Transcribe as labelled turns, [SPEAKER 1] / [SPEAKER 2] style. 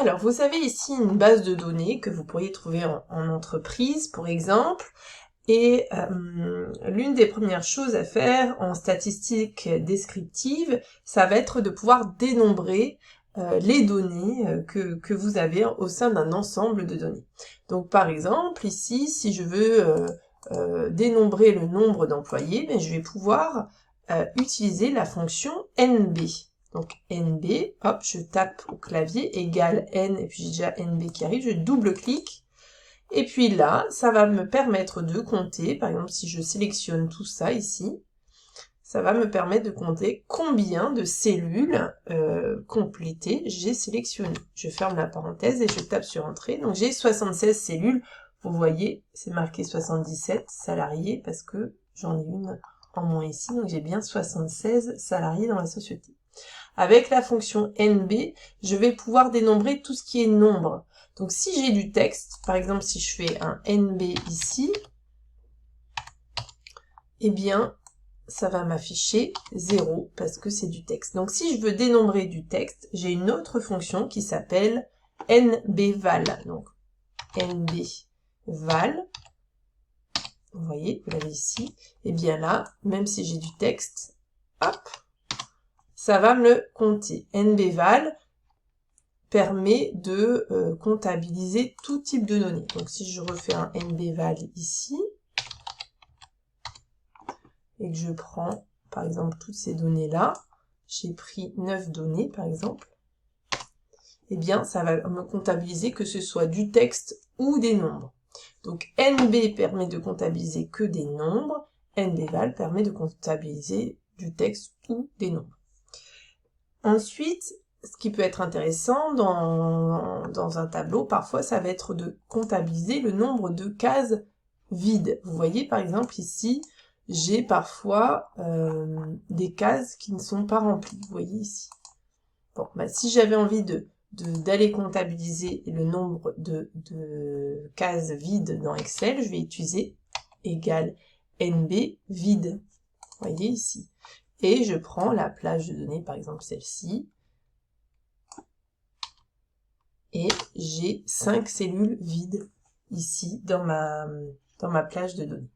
[SPEAKER 1] Alors, vous avez ici une base de données que vous pourriez trouver en entreprise, par exemple, et l'une des premières choses à faire en statistique descriptive, ça va être de pouvoir dénombrer les données que vous avez au sein d'un ensemble de données. Donc, par exemple, ici, si je veux dénombrer le nombre d'employés, je vais pouvoir utiliser la fonction NB. Donc NB, hop, je tape au clavier, égale N, et puis j'ai déjà NB qui arrive, je double-clique, et puis là, ça va me permettre de compter, par exemple si je sélectionne tout ça ici, ça va me permettre de compter combien de cellules complétées j'ai sélectionnées. Je ferme la parenthèse et je tape sur Entrée, donc j'ai 76 cellules, vous voyez, c'est marqué 77 salariés, parce que j'en ai une en moins ici, donc j'ai bien 76 salariés dans la société. Avec la fonction NB, je vais pouvoir dénombrer tout ce qui est nombre. Donc si j'ai du texte, par exemple si je fais un NB ici, eh bien ça va m'afficher 0 parce que c'est du texte. Donc si je veux dénombrer du texte, j'ai une autre fonction qui s'appelle NBVal. Donc NBVal, vous voyez, vous l'avez ici, et bien là, même si j'ai du texte, hop, ça va me le compter. NBVal permet de comptabiliser tout type de données. Donc si je refais un NBVal ici, et que je prends par exemple toutes ces données-là, j'ai pris 9 données par exemple, eh bien ça va me comptabiliser que ce soit du texte ou des nombres. Donc NB permet de comptabiliser que des nombres, NBVal permet de comptabiliser du texte ou des nombres. Ensuite, ce qui peut être intéressant dans un tableau, parfois, ça va être de comptabiliser le nombre de cases vides. Vous voyez, par exemple, ici, j'ai parfois des cases qui ne sont pas remplies. Vous voyez ici. Bon, si j'avais envie d'aller comptabiliser le nombre de cases vides dans Excel, je vais utiliser égale NB vide. Vous voyez ici. Et je prends la plage de données, par exemple celle-ci, et j'ai 5 cellules vides ici dans ma plage de données.